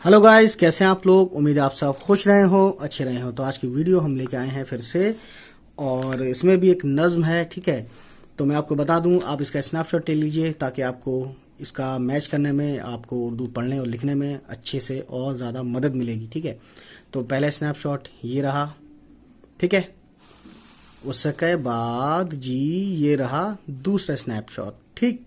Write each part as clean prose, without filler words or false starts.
Hello guys, कैसे हैं आप लोग। उम्मीद है आप सब खुश रहे हो, अच्छे रहे हो। तो आज की वीडियो हम लेके आए हैं फिर से, और इसमें भी एक नज्म है, ठीक है। तो मैं आपको बता दूं, आप इसका स्नैपशॉट ले लीजिए ताकि आपको इसका मैच करने में, आपको उर्दू पढ़ने और लिखने में अच्छे से और ज़्यादा मदद मिलेगी, ठीक है। तो पहला स्नैपशॉट ये रहा, ठीक है। उसके बाद जी ये रहा दूसरा स्नैपशॉट, ठीक।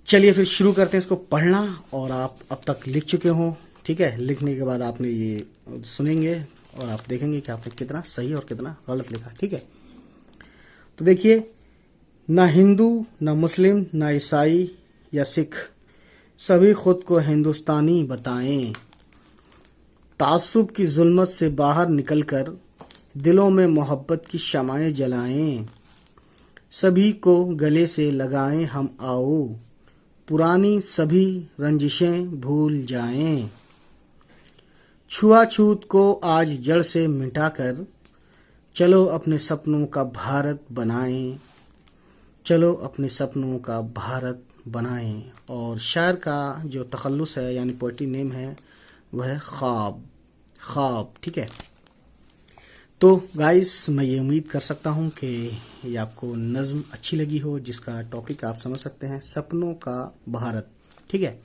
चलिए फिर शुरू करते हैं इसको पढ़ना। और आप अब तक लिख चुके हो, ठीक है। लिखने के बाद आपने ये सुनेंगे और आप देखेंगे कि आपने कितना सही और कितना गलत लिखा, ठीक है। तो देखिए, ना हिंदू, ना मुस्लिम, ना ईसाई या सिख, सभी खुद को हिंदुस्तानी बताएं। तासुब की जुल्मत से बाहर निकलकर दिलों में मोहब्बत की शमाएं जलाएं। सभी को गले से लगाएं हम आओ, पुरानी सभी रंजिशें भूल जाएं। छुआछूत को आज जड़ से मिटाकर चलो अपने सपनों का भारत बनाएं। चलो अपने सपनों का भारत बनाएं। और शायर का जो तखल्लुस है यानी पोएट्री नेम है वह है ख्वाब, ख्वाब, ठीक है। तो गाइस, मैं ये उम्मीद कर सकता हूँ कि ये आपको नज़्म अच्छी लगी हो, जिसका टॉपिक आप समझ सकते हैं, सपनों का भारत, ठीक है।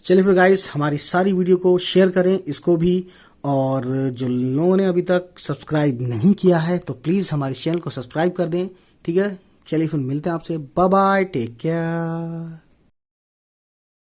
चलिए फिर गाइस, हमारी सारी वीडियो को शेयर करें, इसको भी। और जो लोगों ने अभी तक सब्सक्राइब नहीं किया है तो प्लीज़ हमारे चैनल को सब्सक्राइब कर दें, ठीक है। चलिए फिर मिलते हैं आपसे, बाय बाय, टेक केयर।